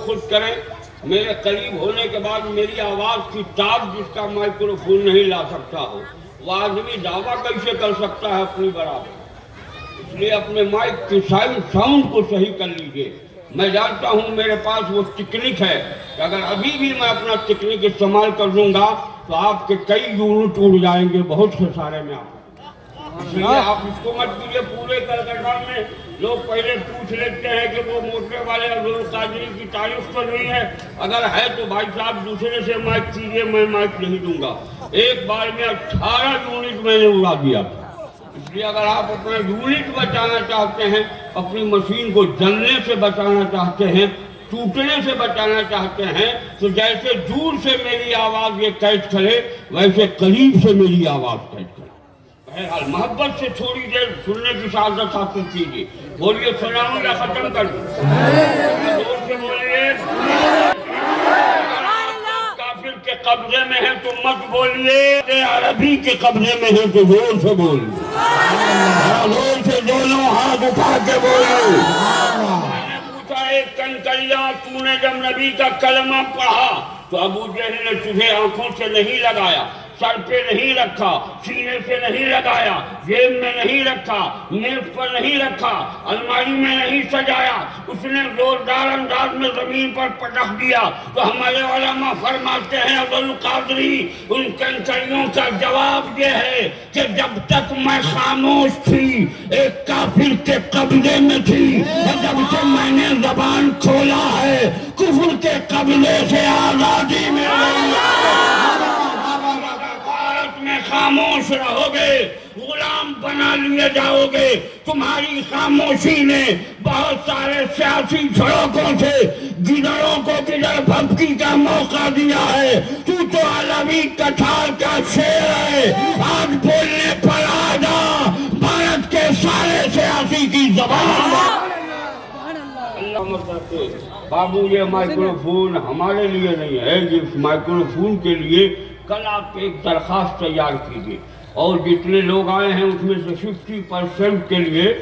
خود کریں. میرے قریب ہونے کے بعد میری آواز کی تاب جس کا مائکروفون نہیں لا سکتا ہو وہ آدمی دعویٰ کیسے کر سکتا ہے اپنی برابر؟ اس لیے اپنے مائک کی ساؤنڈ کو صحیح کر لیجئے. میں جانتا ہوں میرے پاس وہ ٹیکنک ہے کہ اگر ابھی بھی میں اپنا ٹیکنک استعمال کر لوں گا تو آپ کے کئی یونٹ اڑ جائیں گے بہت خسارے میں. آپ اس لیے آپ اس کو مت کیجیے. پورے کلکتہ میں لوگ پہلے پوچھ لیتے ہیں کہ وہ موٹر والے عبدالقادری قادری کی تعریف تو نہیں ہے. اگر ہے تو بھائی صاحب دوسرے سے مائک کیجیے, میں مائک نہیں دوں گا. ایک بار میں 18 یونٹ میں نے اڑا دیا تھا. اس لیے اگر آپ اپنا یونٹ بچانا چاہتے ہیں, اپنی مشین کو جلنے سے بچانا چاہتے ہیں, ٹوٹنے سے بچانا چاہتے ہیں, تو جیسے دور سے میری آواز یہ قید کرے ویسے قریب سے میری آواز قید کرے. بہرحال محبت سے تھوڑی دیر سننے کی سعادت حاصل کیجیے. بولیے سلام یا ختم کر دیں. زور سے بولیے. کافر کے قبضے میں ہے تو مت بولیے, عربی کے قبضے میں ہے تو زور سے بولیے. زور سے دونوں ہاتھ اٹھا کے بولیے. میں نے پوچھا ایک کنکریا تو نے جب نبی کا کلمہ پڑھا تو ابو جہل نے تجھے آنکھوں سے نہیں لگایا, سر پہ نہیں رکھا, سینے سے نہیں لگایا, جیب میں نہیں رکھا, میز پر نہیں رکھا, الماری میں نہیں سجایا, اس نے زوردار انداز میں زمین پر پٹخ دیا. تو ہمارے علماء فرماتے ہیں عبدالقادری ان کنکریوں کا جواب یہ ہے کہ جب تک میں خاموش تھی ایک کافر کے قبضے میں تھی, اور جب سے میں نے زبان کھولا ہے کفر کے قبضے سے آزادی مل گئی ہے. خاموش رہو گے, غلام بنا لیے جاؤ گے. تمہاری خاموشی نے بہت سارے سیاسی جھڑکوں سے گدڑوں کو گدڑ بھبکی کا موقع دیا ہے. تو علوی کٹھار کا شیر ہے. آج بولنے پر آ جا, بھارت کے سارے سیاسی کی زبان. بابو یہ مائکروفون ہمارے لیے نہیں ہے, اس مائکروفون کے لیے کل آپ ایک درخواست تیار کیجیے اور جتنے لوگ آئے ہیں اس میں سے 50% کے لیے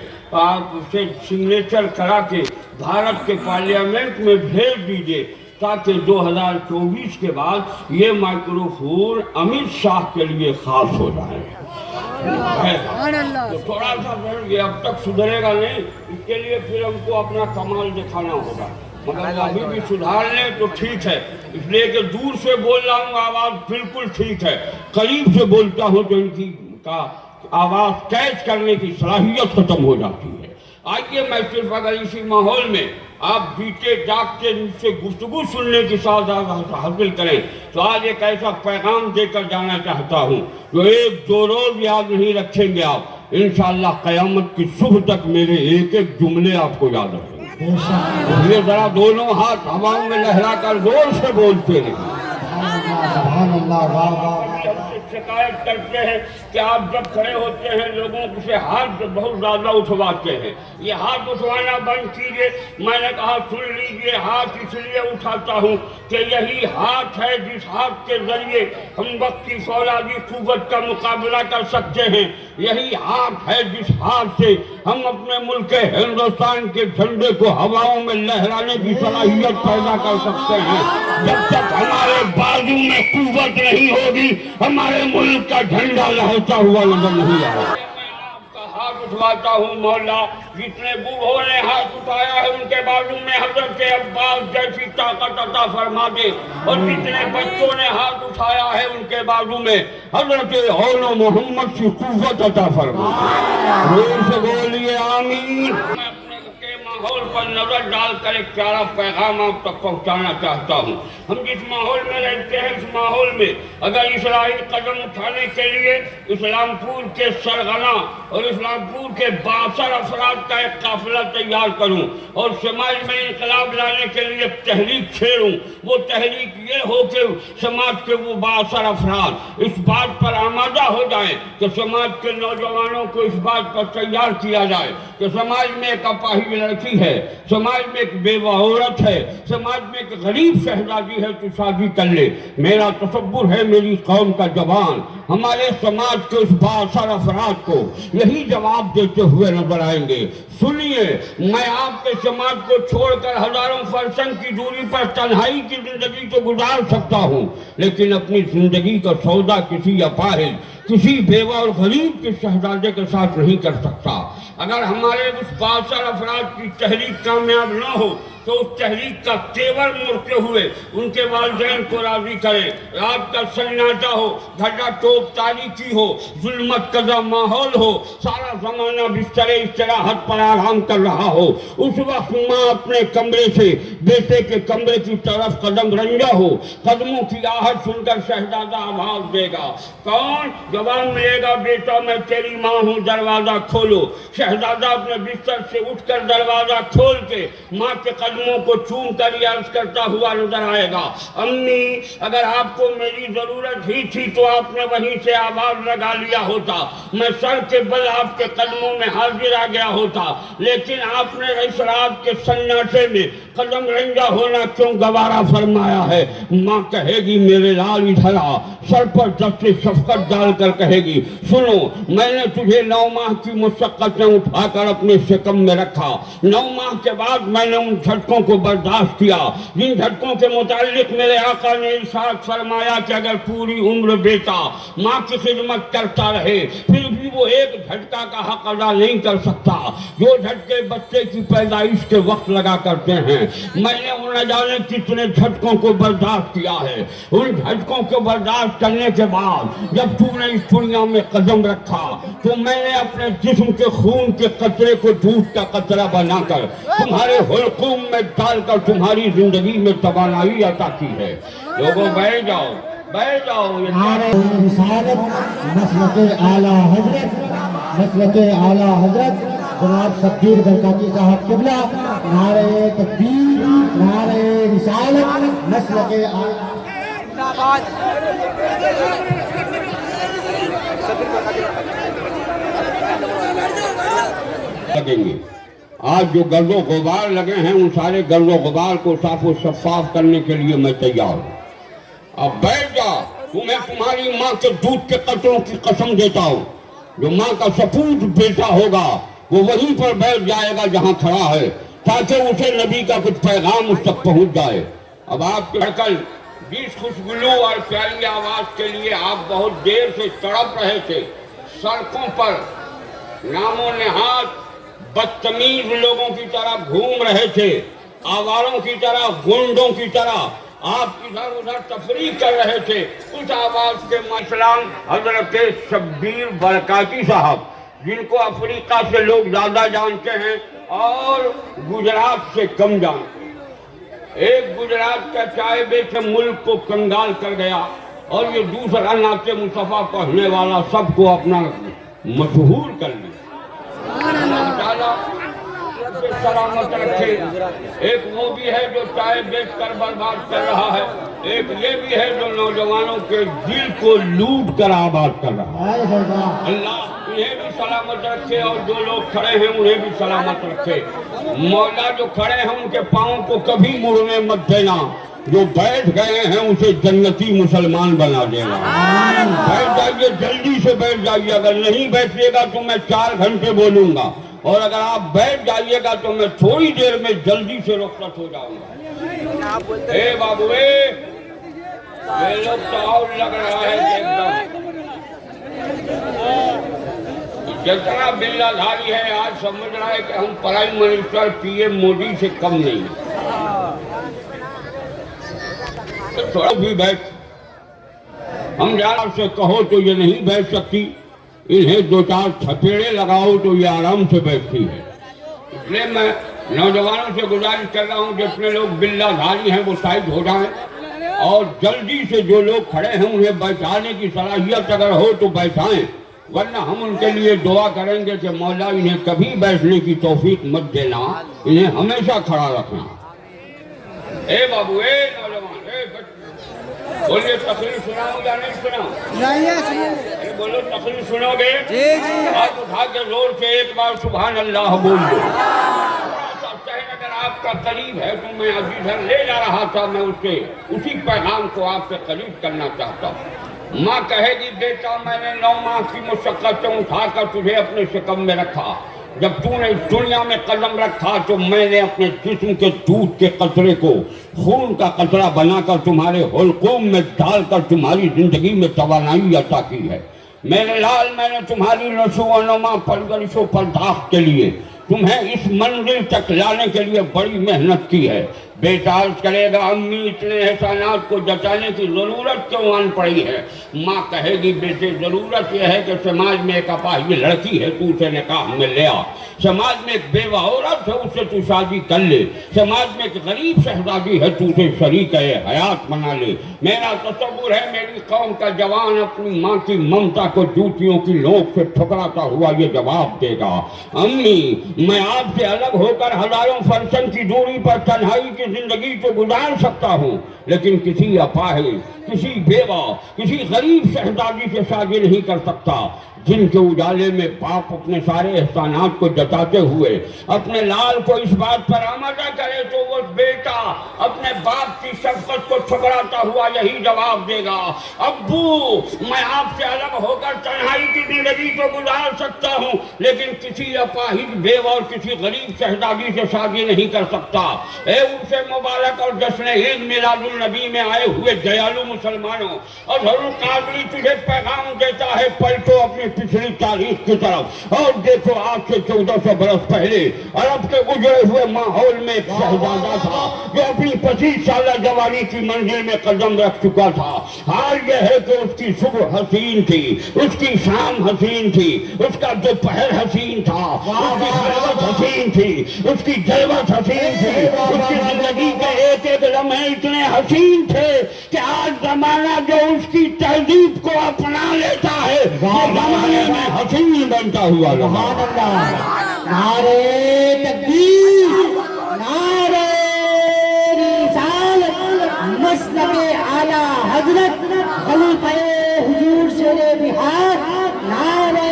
آپ اسے سگنیچر کرا کے بھارت کے پارلیمنٹ میں بھیج دیجیے تاکہ 2024 کے بعد یہ مائکروفون امت شاہ کے لیے خاص ہو جائے. تو تھوڑا سا یہ اب تک سدھرے گا نہیں, اس کے لیے پھر ہم کو اپنا کمال دکھانا ہوگا, مگر ابھی بھی سدھار لیں تو ٹھیک ہے. اس لیے کہ دور سے بول رہا ہوں آواز بالکل ٹھیک ہے, قریب سے بولتا ہوں تو ان کی آواز کیچ کرنے کی صلاحیت ختم ہو جاتی ہے. آئیے میں صرف اگر اسی ماحول میں آپ جیتے جاگتے ان سے گفتگو سننے کی سعادت حاصل کریں تو آج ایک ایسا پیغام دے کر جانا چاہتا ہوں جو ایک دو روز یاد نہیں رکھیں گے آپ, انشاءاللہ قیامت کی صبح تک میرے ایک ایک جملے آپ کو یاد رکھیں گے. یہ ذرا دونوں ہاتھ ہواؤں میں لہرا کر زور سے بولتے رہیں. شکایت کرتے ہیں کہ آپ جب کھڑے ہوتے ہیں لوگوں سے ہاتھ بہت زیادہ اٹھواتے ہیں. یہ ہاتھ اٹھوانا بند کیجیے. میں نے کہا سن لیجیے, ہاتھ اس لیے اٹھاتا ہوں کہ یہی ہاتھ ہے جس ہاتھ کے ذریعے ہم وقت کی فولادی قوت کا مقابلہ کر سکتے ہیں. یہی ہاتھ ہے جس ہاتھ سے ہم اپنے ملک ہندوستان کے جھنڈے کو ہواؤں میں لہرانے کی صلاحیت پیدا کر سکتے ہیں. جب تک ہمارے بازو میں قوت نہیں ہوگی ہمارے ملک کا جھنڈا لہرتا ہوا نظر نہیں آئے گا. ہاتھ اٹھواتا ہوں مولا, جتنے بوڑھوں نے ہاتھ اٹھایا ہے ان کے بازو میں حضرت عباس جیسی طاقت عطا فرما دے, اور جتنے بچوں نے ہاتھ اٹھایا ہے ان کے بازو میں حضرت اول محمد کی قوت عطا فرما دے. زور سے بولیے آمین. ماحول پر نظر ڈال کر ایک پیارا پیغام آپ تک پہنچانا چاہتا ہوں. ہم جس ماحول میں رہتے ہیں اس ماحول میں اگر اصلاحی قدم اٹھانے کے لیے اسلام پور کے سرغنہ اور اسلام پور کے 62 افراد کا ایک قافلہ تیار کروں اور سماج میں انقلاب لانے کے لیے تحریک چھیڑوں, وہ تحریک یہ ہو کہ سماج کے وہ 62 افراد اس بات پر آمادہ ہو جائیں کہ سماج کے نوجوانوں کو اس بات پر تیار کیا جائے کہ سماج میں ایک اپاہج لڑکی بیٹی ہے، سماج میں ایک بیوہ عورت ہے، سماج میں ایک غریب شہزادی ہے تو شادی کر لے۔ میرا تصور ہے میری قوم کا جوان ہمارے سماج کے اس بااثر افراد کو یہی جواب دیتے ہوئے نظر آئیں گے۔ سنیے، میں آپ کے سماج کو چھوڑ کر ہزاروں فرسنگ کی دوری پر تنہائی کی زندگی تو گزار سکتا ہوں، لیکن اپنی زندگی کا سودا کسی اپاہج، کسی بیوہ اور غریب کے شہزادے کے ساتھ نہیں کر سکتا۔ اگر ہمارے اس بااثر افراد کی تحریک کامیاب نہ ہو تو اس تحریک کا تیور موڑتے ہوئے ان کے والدین کو راضی کریں۔ رات کا سناٹا ہو، گھٹا ٹوپ تاریکی ہو، ظلمت کزا ماحول ہو، سارا زمانہ بستر استراحت پر آرام کر رہا ہو، اس وقت ماں اپنے کمرے سے بیٹے کے کمرے کی طرف قدم رنجا ہو، قدموں کی آہٹ سن کر شہزادہ آواز دے گا۔ کون؟ جواب ملے گا، بیٹا میں تیری ماں ہوں، دروازہ کھولو۔ شہزادہ اپنے بستر سے اٹھ کر دروازہ کھول کے ماں کے قدموں کو چوم کر یہ عرض کرتا ہوا نظر آئے گا، امی اگر آپ کو میری ضرورت ہی تھی تو آپ نے وہیں سے آواز لگا لیا ہوتا، میں سر کے بل آپ کے قدموں میں حاضر آ گیا ہوتا، لیکن آپ نے اس رات کے سناٹے میں قدم رنجا ہونا کیوں گوارا فرمایا ہے؟ ماں کہے گی میرے لال ادھر آ، سر پر دست شفقت ڈال کر کہے گی، سنو میں نے تجھے 9 ماہ کی مشقتیں اٹھا کر اپنے شکم میں رکھا، 9 ماہ کے بعد میں نے ان جھٹکوں کو برداشت کیا جن جھٹکوں کے متعلق میرے آقا نے ارشاد فرمایا کہ اگر پوری عمر بیٹا ماں کی خدمت کرتا رہے پھر بھی وہ ایک جھٹکا کا حق ادا نہیں کر سکتا جو جھٹکے بچے کی پیدائش کے وقت لگا کرتے ہیں۔ میں نے نہ جانے کتنے جھٹکوں کو برداشت کیا ہے، ان جھٹکوں کو برداشت کرنے کے بعد جب تو نے اس دنیا میں قدم رکھا تو میں نے اپنے جسم کے خون کے قطرے کو دودھ کا قطرہ بنا کر تمہارے حلقوم میں ڈال کر تمہاری زندگی میں توانائی عطا کی ہے۔ لوگوں بیٹھ جاؤ، بیٹھ جاؤ۔ نعرہ رسالت مسلک اعلیٰ حضرت، مسلک اعلیٰ حضرت جناب شبیر برکاتی صاحب قبلہ، نعرہ تکبیر، نعرہ رسالت مسلک اعلیٰ لگیں گے۔ آج جو گرد و غبار لگے ہیں ان سارے گرد و غبار کو صاف و شفاف کرنے کے لیے میں تیار ہوں۔ اب بیٹھ جا، تمہیں تمہاری ماں کے دودھ کے قطروں کی قسم دیتا ہوں، جو ماں کا سپوت بیٹا ہوگا وہ وہیں پر بیٹھ جائے گا جہاں کھڑا ہے تاکہ اسے نبی کا کچھ پیغام اس تک پہنچ جائے۔ اب آپ کے دھڑکن جس خوشبو اور پیاری آواز کے لیے آپ بہت دیر سے تڑپ رہے تھے، سڑکوں پر نام و نہاد بدتمیز لوگوں کی طرح گھوم رہے تھے، آواروں کی طرح، گنڈوں کی طرح آپ ادھر ادھر تفریح کر رہے تھے، اس آواز کے مسلم حضرت شبیر برکاتی صاحب جن کو افریقہ سے لوگ زیادہ جانتے ہیں اور گجرات سے کم جانتے ہیں۔ ایک گجرات کا چائے بیچ ملک کو کنگال کر گیا اور یہ دوسرا نعت مصطفیٰ پڑھنے والا سب کو اپنا مشہور کر لیا۔ اللہ تعالیٰ اسے سلامت رکھے۔ ایک وہ بھی ہے جو چائے بیچ کر برباد کر رہا ہے، ایک یہ بھی ہے جو نوجوانوں کے دل کو لوٹ کر آباد کر رہا ہے۔ اللہ انہیں بھی سلامت رکھے اور جو لوگ کھڑے ہیں انہیں بھی سلامت رکھے۔ مولا جو کھڑے ہیں ان کے پاؤں کو کبھی مڑنے مت دینا، جو بیٹھ گئے ہیں اسے جنتی مسلمان بنا دینا۔ بیٹھ جائیے، جلدی سے بیٹھ جائیے، اگر نہیں بیٹھیے گا تو میں 4 گھنٹے بولوں گا، اور اگر آپ بیٹھ جائیے گا تو میں تھوڑی دیر میں جلدی سے رخصت ہو جاؤں گا۔ اے بابو یہ لوگ تو اور لگ رہا ہے کہ ایک دم جتنا بلّہ دھاری ہے آج سمجھ رہا ہے کہ ہم prime minister P M Modi سے کم نہیں ہیں۔ تھوڑا بھی بیٹھ، ہم جہاں سے کہو تو یہ نہیں بیٹھ سکتی، انہیں 2-4 تھپیڑے لگاؤ تو یہ آرام سے بیٹھتی ہے۔ اس لیے میں نوجوانوں سے گزارش کر رہا ہوں جتنے لوگ بلّہ دھاری ہیں وہ سائڈ ہو جائیں، اور جلدی سے جو لوگ کھڑے ہیں انہیں بیٹھانے کی صلاحیت اگر ہو تو بیٹھائیں، ورنہ ہم ان کے لیے دعا کریں گے کہ مولا انہیں کبھی بیٹھنے کی توفیق مت دینا، انہیں ہمیشہ کھڑا رکھنا۔ اے بابو، اے نوجوان، اے بولیے تقریر سناؤ یا نہیں سناؤ؟ بولو تقریر سنو گے؟ ہاتھ اٹھا کے زور سے ایک بار سبحان اللہ بول دو۔ آپ کا قریب ہے تو میں ادھر لے جا رہا تھا، میں اسی پیغام کو آپ سے قریب کرنا چاہتا ہوں۔ ماں کہے گی بیٹا میں نے 9 ماہ کی مشقتیں اٹھا کر تجھے اپنے شکم میں رکھا، جب تو نے اس دنیا میں قدم رکھا تو میں نے اپنے جسم کے دودھ کے قطرے کو خون کا قطرہ بنا کر تمہارے حلقوم میں ڈال کر تمہاری زندگی میں توانائی عطا کی ہے۔ میرے لال میں نے تمہاری نشو و نما پرورش و پرداخت کے لیے تمہیں اس منزل تک لانے کے لیے بڑی محنت کی ہے۔ بیٹا عرض کرے گا امی اتنے احسانات کو جتانے کی ضرورت کیوں آن پڑی ہے؟ ماں کہے گی بیٹے ضرورت یہ ہے کہ سماج میں ایک اپاہج لڑکی ہے تو اسے نکاح میں لے آ، سماج میں ایک بیوہ عورت ہے اس سے تو شادی کر لے، سماج میں ایک غریب شہزادی ہے تو اسے شریک حیات بنا لے۔ میرا تصور ہے میری قوم کا جوان اپنی ماں کی ممتا کو جوتیوں کی نوک سے ٹھکراتا ہوا یہ جواب دے گا امی میں آپ سے الگ ہو کر ہزاروں فرسنگ کی دوری پر تنہائی کی زندگی کو گزار سکتا ہوں، لیکن کسی اپاہج، کسی بیوہ، کسی غریب شہزادی سے شادی نہیں کر سکتا جن کے اجالے میں باپ اپنے سارے احسانات کو جتاتے ہوئے اپنے لال کو اس بات پر آمادہ کرے تو وہ بیٹا اپنے باپ کی شفقت کو ٹھکراتا ہوا یہی جواب دے گا ابو میں آپ سے الگ ہو کر تنہائی کی زندگی کو گزار سکتا ہوں لیکن کسی اپاہج بیوہ اور کسی غریب شہزادی سے شادی نہیں کر سکتا۔ اے عرس مبارک اور جشن عید میلاد النبی میں آئے ہوئے دیالو مسلمانوں، اور حضرت قادری تجھے پیغام دیتا ہے پلٹو اپنی پچھلی تاریخ کی طرف اور دیکھو آج سے 1400 برس پہلے عرب کے گزرے ہوئے ماحول میں ایک شہزادہ تھا جو اپنی 25 سالہ جوانی کی منزل میں قدم رکھ چکا تھا۔ حال یہ ہے کہ اس کی صبح حسین تھی، اس کی شام حسین تھی، اس کا دوپہر حسین تھا، اس کی خلوت حسین تھی، اس کی جلوت حسین تھی، اس کی زندگی کے ایک ایک لمحے اتنے حسین تھے کہ آج زمانہ جو اس کی تہذیب کو اپنا لیتا ہے زمانے میں حسین بنتا ہوا سبحان اللہ، نعرہ تکبیر، نعرہ رسالت، مسلک اعلیٰ حضرت خلیفہ حضور شیر بہار، نعرہ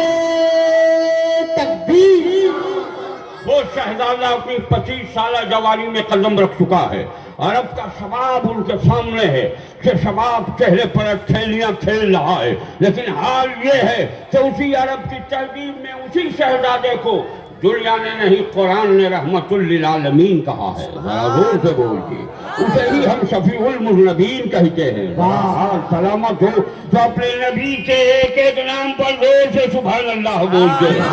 تکبیر۔ وہ شہزادہ اپنی 25 سالہ جوانی میں قدم رکھ چکا ہے، عرب کا شباب ان کے سامنے ہے کہ شباب چہرے پر کھیلیاں کھیل رہا ہے، لیکن حال یہ ہے کہ اسی عرب کی تہذیب میں اسی شہزادے کو دنیا نے نہیں قرآن نے رحمت للعالمین کہا ہے۔ ذرا زور سے بول کے اسے ہی ہم شفیع المذنبین کہتے ہیں۔ سلامت ہو تو اپنے نبی کے ایک ایک نام پر زور سے سبحان اللہ بولتے ہیں۔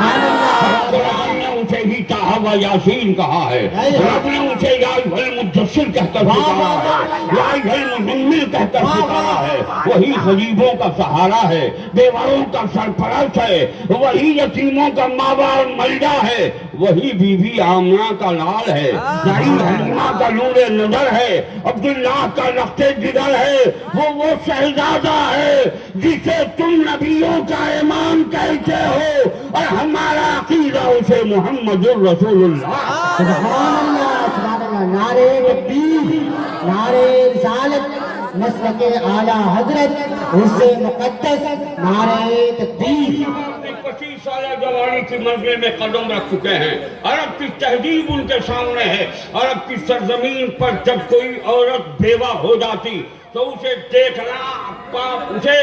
قرآن نے اسے ہی طٰہٰ و یاسین کہا ہے، رب نے اسے یا ایھا المدثر کہہ کر پکارا ہے، یا ایھا المزمل کہہ کر پکارا ہے۔ وہی غریبوں کا سہارا ہے، بیواؤں کا سرپرست ہے، وہی یتیموں کا ماوا اور ملجا ہے، وہی بی بی آمنہ کا لال ہے، دائی حلیمہ کا نور نظر ہے، عبداللہ کا رخت جگر ہے، وہ شہزادہ ہے جسے تم نبیوں کا امام کہتے ہو اور ہمارا عقیدہ اسے محمد الرسول اللہ۔ سبحان اللہ، سبحان اللہ، نعرہ تکبیر، نعرہ رسالت، مسلک اعلیٰ حضرت عرس مقدس، نعرہ تکبیر۔ 25 سالہ جوانی کی منزل میں قدم رکھ چکے ہیں، عرب کی تہذیب ان کے سامنے ہے۔ عرب کی سرزمین پر جب کوئی عورت بیوہ ہو جاتی تو اسے دیکھنا اسے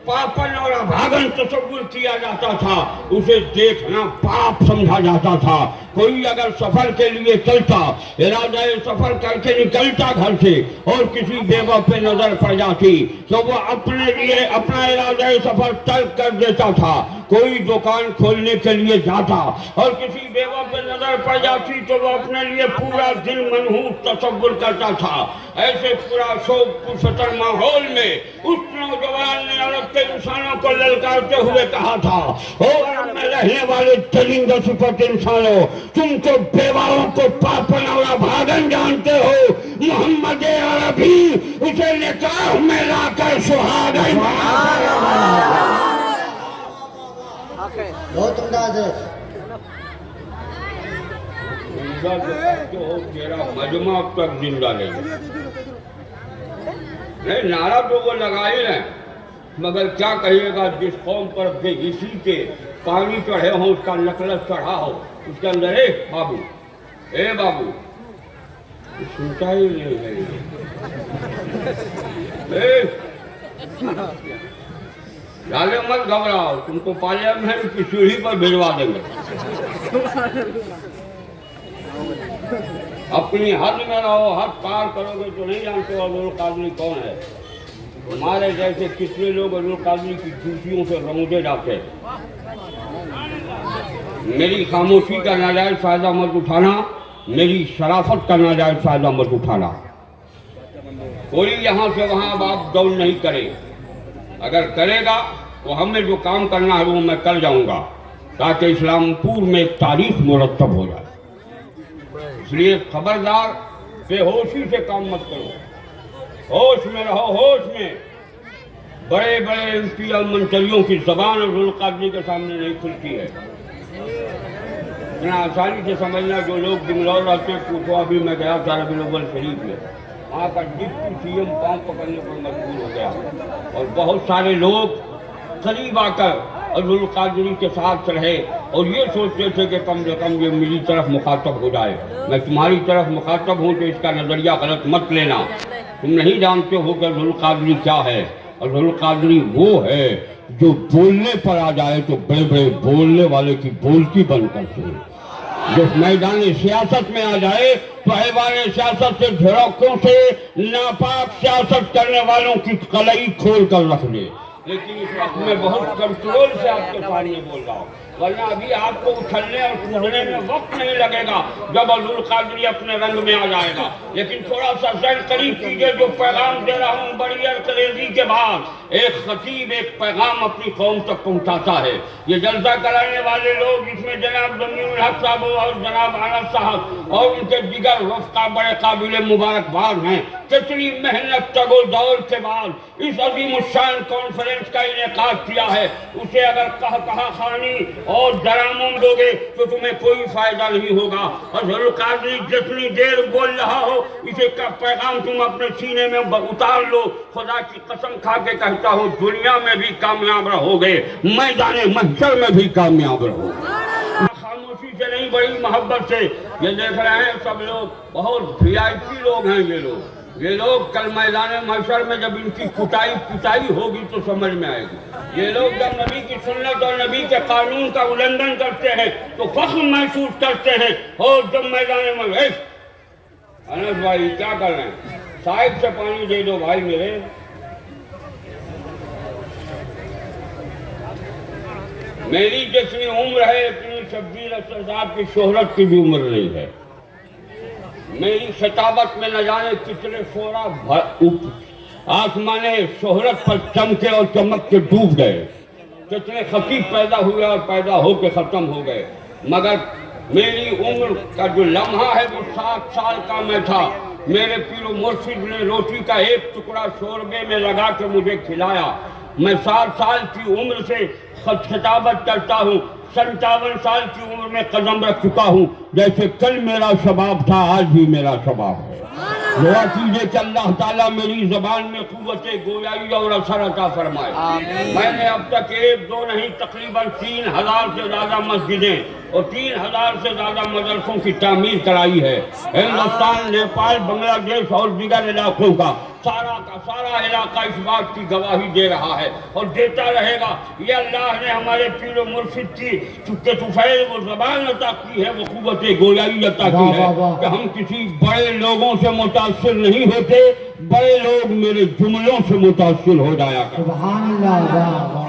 پاپن اور ابھاگن تصور کیا جاتا تھا، اسے دیکھنا پاپ سمجھا جاتا تھا۔ کوئی اگر سفر کے لیے چلتا، ارادہ سفر کر کے نکلتا گھر سے اور کسی بیوہ پہ نظر پڑ جاتی تو وہ اپنے لیے اپنا ارادہ سفر ترک کر دیتا تھا، کوئی دکان کھولنے کے لیے جاتا اور کسی بیوہ پہ نظر پڑ جاتی تو وہ اپنے لیے پورا دن منحوس تصور کرتا تھا۔ ایسے پورا شوق پرستر ماحول میں اس نوجوان نے عرب کے انسانوں کو للکارتے ہوئے کہا تھا، او عرب میں رہنے والے درندہ صفت انسانوں، تم تو بیواؤں کو پاپن اور ابھاگن جانتے ہو، محمد عربی اسے نکاح میں لا کر سہاگ بہت انداز ہے۔ تیرا مجمع تک زندہ نہیں، نعرہ تو وہ لگائی ہے مگر کیا کہیے گا جس قوم پر بے حسی کے پانی چڑھے ہوں، اس کا نکلس چڑھا ہو، اس کے اندر اے بابو سنتا ہی نہیں ہے ڈالے مت گھبراؤ، تم کو پارلیمنٹ کی سیڑھی پر بھجوا دیں گے. اپنی حد میں رہو، حد پار کرو گے تو نہیں جانتے حضور القادری کون ہے. ہمارے جیسے کتنے لوگ حضور القادری کی جوتیوں سے رونجے جاتے ہیں. میری خاموشی کا ناجائز فائدہ مت اٹھانا، میری شرافت کا ناجائز فائدہ مت اٹھانا. کوئی یہاں سے وہاں اب آپ دوڑ نہیں کرے. اگر کرے گا تو ہمیں جو کام کرنا ہے وہ میں کر جاؤں گا تاکہ اسلام پور میں ایک تاریخ مرتب ہو جائے. اس لیے خبردار، بے ہوشی سے کام مت کرو، ہوش میں رہو. ہوش میں بڑے بڑے ایم پی اور منتریوں کی زبان حضور القادری کے سامنے نہیں کھلتی ہے. اتنا آسانی سے سمجھنا جو لوگ بنگلور رہتے ہیں پوچھو. ابھی میں گیا تھا ربیع الاول شریف میں، وہاں کا ڈپٹی سی ایم پاؤں پکڑنے پر مجبور ہو گیا اور بہت سارے لوگ قریب آ کر حضور القادری کے ساتھ رہے اور یہ سوچتے تھے کہ کم سے کم یہ میری طرف مخاطب ہو جائے. میں تمہاری طرف مخاطب ہوں تو اس کا نظریہ غلط مت لینا. تم نہیں جانتے ہو کہ حضور القادری کیا ہے. حضور القادری وہ ہے جو بولنے پر آ جائے تو بڑے بڑے بولنے والے کی بولتی بند کرتے ہیں. جو میدان سیاست میں آ جائے تو ایوان سیاست سے جھڑکوں سے ناپاک سیاست کرنے والوں کی قلعی کھول کر رکھ دے. لیکن اس وقت میں بہت کنٹرول سے آپ کے سامنے بول رہا ہوں، ورنہ ابھی آپ کو اچھلنے اور کودنے میں وقت نہیں لگے گا جب حضور القادری اپنے رنگ میں آ جائے گا. لیکن تھوڑا سا ذہن قریب کیجئے. جو پیغام دے رہا ہوں بڑی انگریزی کے بعد ایک خطیب ایک پیغام اپنی قوم تک پہنچاتا ہے. یہ جلسہ کرانے والے لوگ جس میں جناب ضمیع الحق صاحب اور جناب آنس صاحب اور ان کے دیگر رفقا بڑے قابل مبارکباد ہیں. کتنی محنت تگ و دور کے بعد اس عظیم الشان کانفرنس کا انعقاد کیا ہے. اسے اگر کہا خانی اور ڈراموں دو گے تو تمہیں کوئی فائدہ نہیں ہوگا. اور حضور القادری جتنی دیر بول رہا ہو اسے کا پیغام تم اپنے سینے میں اتار لو. خدا کی قسم کھا کے کہتا ہوں دنیا میں بھی کامیاب رہو گے، میدان محشر میں بھی کامیاب رہو گے. خاموشی سے نہیں، بڑی محبت سے. یہ دیکھ رہے ہیں سب لوگ بہت وی آئی پی لوگ ہیں. یہ لوگ کل میدان محشر میں جب ان کی کٹائی ہوگی تو سمجھ میں آئے گی. یہ لوگ جب نبی کی سنت اور نبی کے قانون کا النگھن کرتے ہیں تو فخر محسوس کرتے ہیں. اور جب میدان میں انس بھائی کیا کر رہے ہیں؟ صاحب سے پانی دے دو بھائی میرے. میری جتنی عمر ہے اتنی شبیر اختر صاحب کی شہرت کی بھی عمر نہیں ہے. میری خطابت میں نہ جانے کتنے شعرا آسمان شہرت پر چمکے اور چمک کے ڈوب گئے. کتنے خطیب پیدا ہوئے اور پیدا ہو کے ختم ہو گئے. مگر میری عمر کا جو لمحہ ہے وہ 7 سال کا میں تھا. میرے پیر و مرشد نے روٹی کا ایک ٹکڑا شوربے میں لگا کے مجھے کھلایا. میں 7 سال کی عمر سے خطابت کرتا ہوں. 57 سال کی عمر میں قدم رکھ چکا ہوں. جیسے کل میرا شباب تھا آج بھی میرا شباب ہے. دعا کیجئے کہ اللہ تعالیٰ میری زبان میں قوت گویائی اور اثر عطا فرمائے. میں نے اب تک 1-2 نہیں تقریباً 3000 سے زیادہ مسجدیں اور 3000 سے زیادہ مدرسوں کی تعمیر کرائی ہے. ہندوستان، نیپال، بنگلہ دیش اور دیگر علاقوں کا سارا علاقہ اس بات کی گواہی دے رہا ہے اور دیتا رہے گا. یہ اللہ نے ہمارے پیر و مرشد کی چونکہ طفیل وہ زبان عطا کی ہے، وہ قوت گویائی عطا کی ہے کہ ہم کسی بڑے لوگوں سے متاثر نہیں ہوتے، بڑے لوگ میرے جملوں سے متاثر ہو جایا کرتے. سبحان اللہ.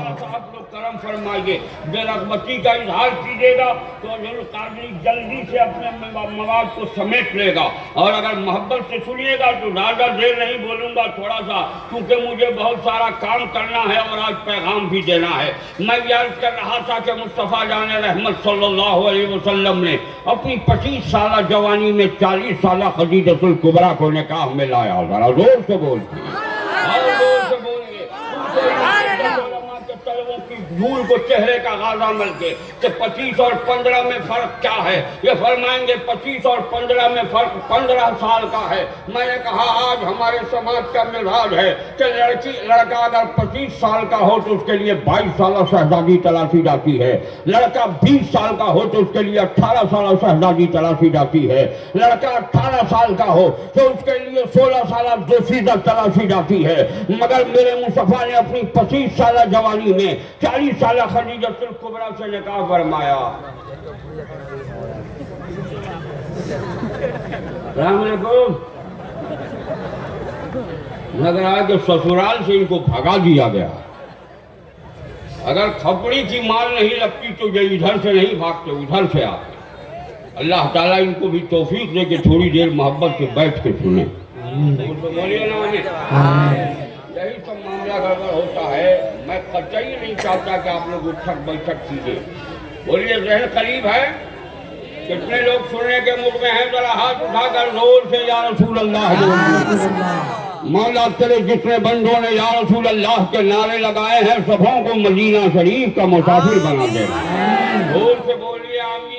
کرم فرمائیے، بے رغبتی کا اظہار کیجیے گا تو حضور القادری جلدی سے اپنے مواد کو سمیٹ لے گا. اور اگر محبت سے سنیے گا تو زیادہ دیر نہیں بولوں گا تھوڑا سا، کیونکہ مجھے بہت سارا کام کرنا ہے اور آج پیغام بھی دینا ہے. میں یاد کر رہا تھا کہ مصطفیٰ جان رحمت صلی اللہ علیہ وسلم نے اپنی 25 سالہ جوانی میں 40 سالہ خدیجہ الکبریٰ کو نکاح میں لایا. ذرا زور سے بولتے ہیں، دھول کو چہرے کا غازہ مل کے کہ 25 اور 15 میں فرق کیا ہے؟ یہ فرمائیں گے 25 اور 15 میں فرق 15 سال کا ہے۔ میں نے کہا آج ہمارے سماج کا مزاج ہے کہ لڑکا اگر 25 سال کا ہو تو اس کے لیے 22 سالہ شہزادی تلاشی جاتی ہے، لڑکا 20 سال کا ہو تو اس کے لیے 18 سالہ شہزادی تلاشی جاتی ہے، لڑکا 18 سال کا ہو تو اس کے لیے 16 سالہ دوشیزہ تلاشی جاتی ہے۔ مگر میرے مصطفیٰ نے اپنی 25 سالہ جوانی میں 40 سالہ خدیجۃ الکبریٰ سے نکاح فرمایا۔ السلام علیکم۔ لگ رہا ہے کہ سسرال سے ان کو بھگا دیا گیا۔ اگر کھپڑی کی مال نہیں لگتی تو یہ ادھر سے نہیں بھاگتے، ادھر سے آتے۔ اللہ تعالیٰ ان کو بھی توفیق دے کہ تھوڑی دیر محبت سے بیٹھ کے سنیں۔ بولیے نا یہی سب معاملہ گڑبڑ ہوتا ہے۔ میں قطعی نہیں چاہتا کہ آپ لوگ اٹھک بیٹھک کیجیے۔ بولیے ذہن قریب ہے؟ کتنے لوگ سننے کے موڈ میں ہیں؟ ذرا ہاتھ اٹھا کر زور سے یا رسول اللہ۔ مولا تیرے جتنے بندوں نے یا رسول اللہ کے نعرے لگائے ہیں سبوں کو مدینہ شریف کا مسافر بنا دے۔ زور سے بولیے آمین۔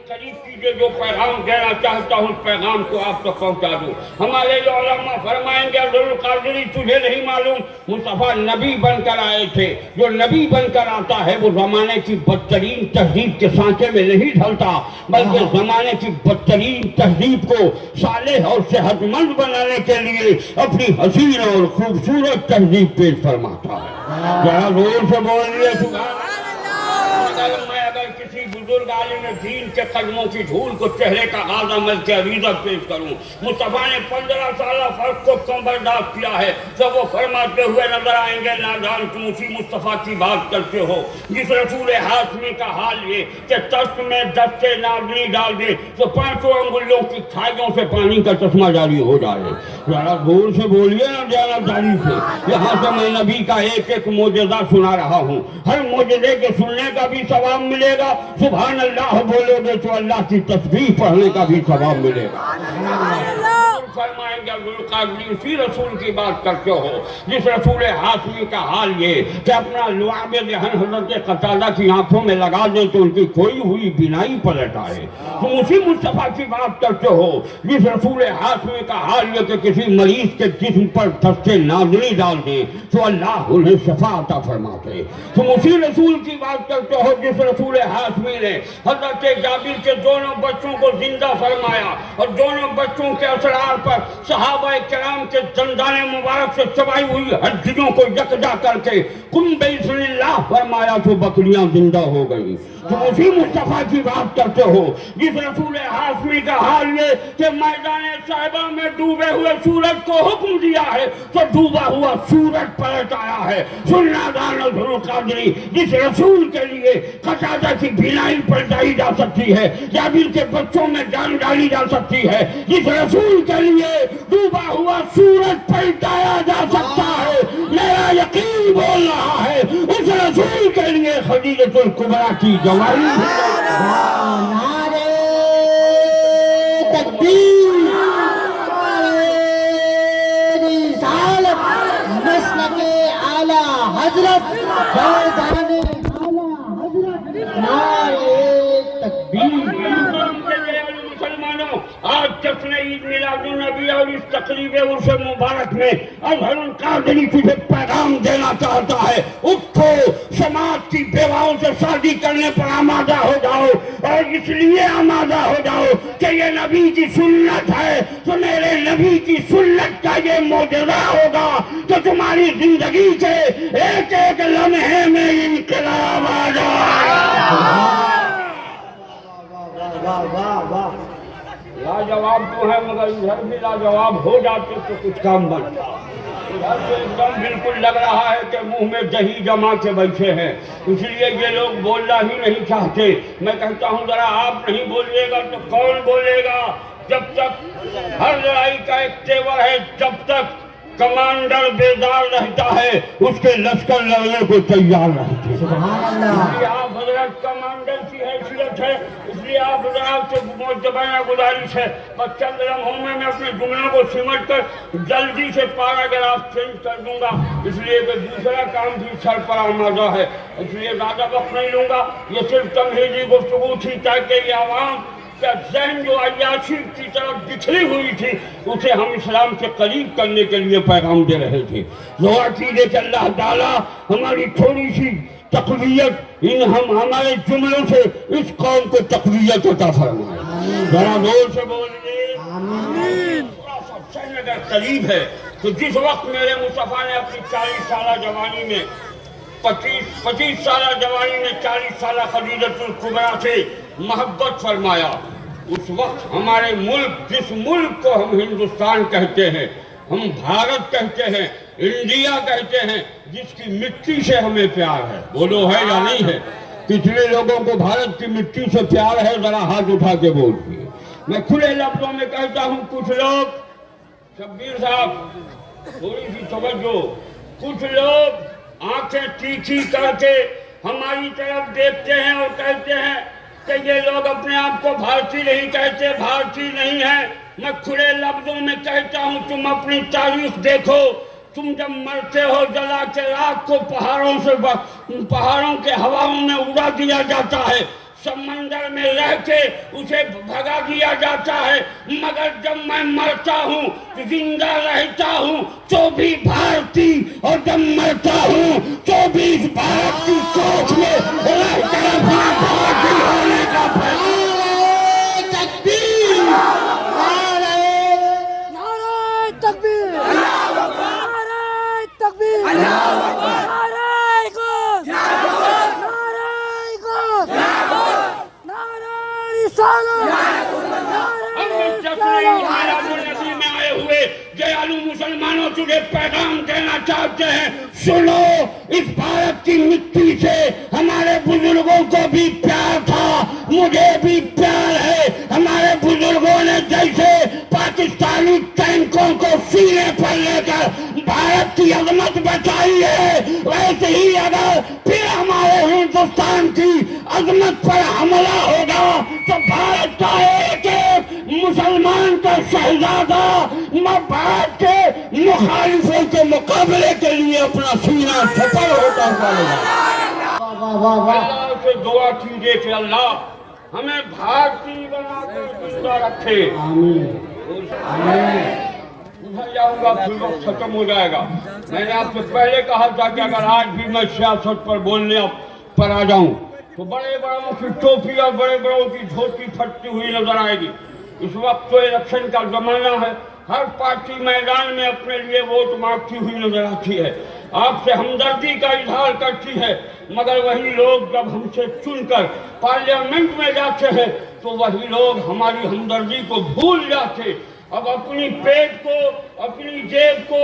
قریب کیجئے، جو پیغام دینا چاہتا ہوں اس پیغام کو آپ تک پہنچا دوں۔ ہمارے جو علماء فرمائیں گے ذوالقادری تجھے نہیں معلوم مصطفیٰ نبی بن کر آئے تھے۔ جو نبی بن کر آتا ہے وہ زمانے کی بدترین تہذیب کے سانچے میں نہیں ڈھلتا، بلکہ زمانے کی بدترین تہذیب کو صالح اور صحت مند بنانے کے لیے اپنی حسین اور خوبصورت تہذیب پیش فرماتا ہے۔ ذرا زور سے بولیے سبحان اللہ۔ میں اگر کسی بزرگ عالم دین کے قدموں کی دھول کو چہرے کا غازہ مل کے عریضہ پیش کروں، مصطفیٰ نے 15 سالہ فرق کو کم برداشت کیا ہے تو وہ فرماتے ہوئے نظر آئیں گے نادان تم اسی مصطفیٰ کی بات کرتے ہو جس رسول ہاشمی کا حال یہ کہ تشت میں دستے ناگنی ڈال دے تو 5 انگلیوں کی کھائیوں سے پانی کا چشمہ جاری ہو جائے۔ ذرا زور سے بولیے نا جانا جاری سے۔ یہاں سے میں نبی کا ایک ایک معجزہ سنا رہا ہوں، ہر معجزے کے سننے کا بھی ثواب ملے گا، سبحان اللہ بولو گے تو اللہ کی تسبیح پڑھنے کا بھی ثواب ملے گا۔ فرمائیں گے ذوالقادری اسی رسول کی بات کرتے ہو جس رسول ہاشمی کا حال یہ کہ اپنا لعاب ذہن حضرت قتادہ کی آنکھوں میں لگا دیں تو ان کی کھوئی ہوئی بینائی پلٹ آئے۔ تم اسی مصطفیٰ کی بات کرتے ہو جس رسول ہاشمی کا حال یہ کہ کسی مریض کے جسم پر دستے نازلی ڈال دیں تو اللہ انہیں شفا عطا فرماتے۔ تم اسی رسول کی بات کرتے ہو جس رسول ہاشمی نے حضرت جابر کے دونوں بچوں کو زندہ فرمایا اور دونوں بچوں کے اسرار پر صحابہ کرام کے دندان مبارک سے چبائی ہوئی ہڈیوں کو یکجا کر کے کن بسم اللہ فرمایا تو بکریاں زندہ ہو گئی۔ تم اسی مصطفیٰ کی بات کرتے ہو جس رسول ہاشمی کا حال یہ کہ میدان صحابہ میں ڈوبے ہوئے سورج کو حکم دیا ہے تو ڈوبا ہوا سورج پلٹ آیا ہے۔ سننا دانا ذوالقادری جس رسول کے لیے قتادہ کی بینائی پلٹائی جا سکتی ہے، جابر کے بچوں میں جان ڈالی جا سکتی ہے، جس رسول کے لیے ڈوبا ہوا سورج پلٹایا جا سکتا ہے، میرا یقین بول رہا ہے اس رسول کے لیے خدیجۃ الکبریٰ کی جوانی نعرے تکبیر، نعرے رسالت، مسلک اعلی حضرت، فیضان اعلی حضرت، نعرے تکبیر۔ مسلمانوں آج جشن عید میلاد النبی اور اس تقریب عرس مبارک میں اظہر القادری تجھے پیغام دینا چاہتا ہے، اٹھو سماج کی بیواؤں سے شادی کرنے پر آمادہ ہو جاؤ اور اس لیے آمادہ ہو جاؤ کہ یہ نبی کی سنت ہے تو میرے نبی کی سنت کا یہ معجزہ ہوگا کہ تمہاری زندگی کے ایک ایک لمحے میں انقلاب آ جائے۔ لاجواب تو ہے مگر ادھر بھی لاجواب ہو جاتے تو کچھ کام بن۔ ادھر سے ایک دم بالکل لگ رہا ہے کہ منہ میں دہی جما کے بیٹھے ہیں، اس لیے یہ لوگ بولنا ہی نہیں چاہتے۔ میں کہتا ہوں ذرا آپ نہیں بولیے گا تو کون بولے گا؟ جب تک ہر لڑائی کا ایک تیور ہے، جب تک کمانڈر بیدار رہتا ہے اس کے لشکر لڑنے کو تیار رہتے ہیں۔ سبحان اللہ۔ آپ حضرت کمانڈر کی حیثیت ہے اس لیے لیے آپ حضرات سے معتبرانہ گزارش ہے، بس چند لمحوں میں اپنے جملوں کو سمٹ کر جلدی سے پیراگراف چینج کر دوں گا، اس لیے کہ دوسرا کام بھی سر پر آمادہ ہے، اس لیے زیادہ وقت نہیں لوں گا۔ یہ صرف تمہیدی گفتگو تھی تاکہ یہ عوام کا ذہن جو عیاشی کی طرف بکھری ہوئی تھی اسے ہم اسلام سے قریب کرنے کے لیے پیغام دے رہے تھے۔ دعا کیجیے کہ اللہ تعالیٰ ہماری تھوڑی سی تقویت ہمارے جملوں سے اس قوم کو تقویت عطا فرمائے۔ ذرا زور سے بولیے آمین۔ تھوڑا سا چین اگر قریب ہے تو جس وقت میرے مصطفیٰ نے اپنی 40 سالہ جوانی میں 25 سالہ جوانی میں 40 سالہ خدیجۃ الکبریٰ سے محبت فرمایا، اس وقت ہمارے ملک، جس ملک کو ہم ہندوستان کہتے ہیں، ہم بھارت کہتے ہیں، انڈیا کہتے ہیں، جس کی مٹی سے ہمیں پیار ہے، بولو ہے یا نہیں ہے؟ کتنے لوگوں کو بھارت کی مٹی سے پیار ہے؟ ذرا ہاتھ اٹھا کے بولئے۔ میں کھلے لفظوں میں کہتا ہوں، کچھ لوگ، شبیر صاحب تھوڑی سی توجہ، کچھ لوگ آنکھیں تیکھی کر کے ہماری طرف دیکھتے ہیں اور کہتے ہیں کہ یہ لوگ اپنے آپ کو بھارتی نہیں کہتے، بھارتی نہیں ہیں۔ میں کھلے لفظوں میں کہتا ہوں، تم اپنی تاریخ دیکھو، تم جب مرتے ہو جلا کے راک کو پہاڑوں کے ہواؤں میں اڑا دیا جاتا ہے، سمندر میں رہ کے اسے بھگا دیا جاتا ہے، مگر جب میں مرتا ہوں زندہ رہتا ہوں تو بھی بھارتی، اور جب مرتا ہوں تو بھی اس بھارت کی کوچ میں رہ کر اپنا بھارتی ہونے کا دیالو مسلمانوں تجھے پیغام دینا چاہتے ہیں، سنو، اس بھارت کی مٹی سے ہمارے بزرگوں کو بھی پیار تھا، مجھے بھی پیار ہے۔ ہمارے بزرگوں نے جیسے پاکستانی ٹینکوں کو سینے پر لے کر بھارت کی عظمت بچائی ہے، ویسے ہی اگر پھر ہمارے ہندوستان کی عظمت پر حملہ ہوگا تو بھارت کا ایک ایک مسلمان کا شہزادہ بھارت کے مخالفوں کے مقابلے کے لیے اپنا سینہ سپر ہوتا پڑے گا۔ اللہ سے دعا کیجیے کہ اللہ ہمیں بھارتی بنا کر زندہ رکھے۔ ادھر جاؤں گا پھر وقت ختم ہو جائے گا۔ میں نے آپ سے پہلے کہا تھا کہ اگر آج بھی میں سیاست پر بولنے پر آ جاؤں تو بڑے بڑوں کی ٹوپی اور بڑے بڑوں کی دھوتی پھٹتی ہوئی نظر آئے گی۔ اس وقت تو الیکشن کا زمانہ ہے، ہر پارٹی میدان میں اپنے لیے ووٹ مانگتی ہوئی نظر آتی ہے، آپ سے ہمدردی کا اظہار کرتی ہے، مگر وہی لوگ جب ہم سے چن کر پارلیمنٹ میں جاتے ہیں تو وہی لوگ ہماری ہمدردی کو بھول جاتے۔ اب اپنی پیٹ کو، اپنی جیب کو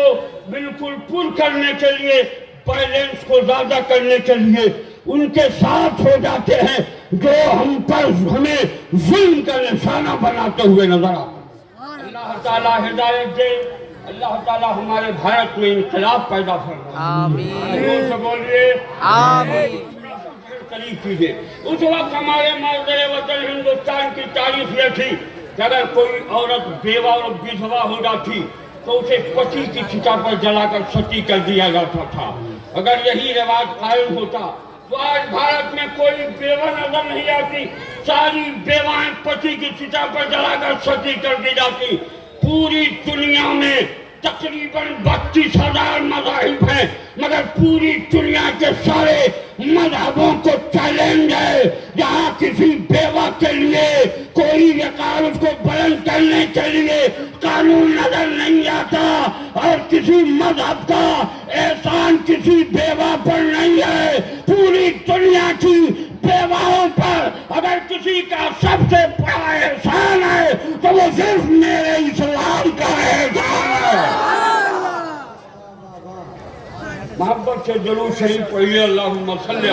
بالکل پر کرنے کے لیے، بیلنس کو زیادہ کرنے کے لیے ان کے ساتھ ہو جاتے ہیں جو ہم پر ہمیں ظلم کا نشانہ بناتے ہوئے نظر آتے ہیں۔ اللہ تعالیٰ ہدایت دے، اللہ تعالیٰ ہمارے بھارت میں انقلاب پیدا فرمائے۔ آمین۔ سے بولیے آمین۔ قریب کیجیے۔ اس وقت ہمارے مادر وطن ہندوستان کی تاریخ یہ تھی کہ اگر کوئی عورت بیوہ اور بیدھوا ہو جاتی تو اسے پتی کی چتا پر جلا کر ستی کر دیا جاتا تھا۔ اگر یہی رواج قائم ہوتا تو آج بھارت میں کوئی بیوہ نظر نہیں آتی، ساری بیوائیں پتی کی چتا پر جلا کر ستی کر دی جاتی۔ پوری دنیا میں تقریباً 32,000 مذاہب ہیں، مگر پوری دنیا کے سارے مذہبوں کو چیلنج ہے، جہاں کسی بیوہ کے لیے کوئی وقار اس کو بلند کرنے کے لیے قانون نظر نہیں آتا، اور کسی مذہب کا احسان کسی بیوہ پر نہیں ہے۔ پوری دنیا کی بیواؤں پر اگر کسی کا سب سے بڑا احسان ہے تو وہ صرف میرے اسلام کا احسان ہے۔ محبت سے درود شریف پڑھیے، اللہم صلی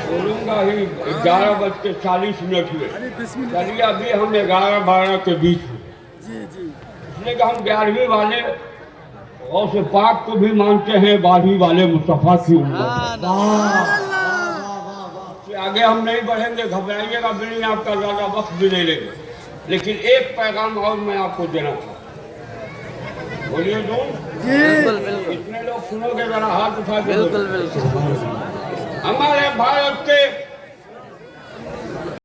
بولوں گا ہی 11:40 ہوئے، چلیے ابھی ہم 11-12 کے بیچ ہیں۔ لیے کہ ہم 11ویں والے غوث پاک کو بھی مانتے ہیں، 12ویں والے مصطفیٰ کی امت ہے۔ آگے ہم نہیں بڑھیں گے، گھبرائیے گا بھی نہیں، آپ کا زیادہ وقت بھی نہیں لیں گے، لیکن ایک پیغام اور میں آپ کو دینا تھا، بولیے دوں؟ اتنے لوگ سنو گے ذرا ہاتھ اٹھا کے، ہمارے بھارت کے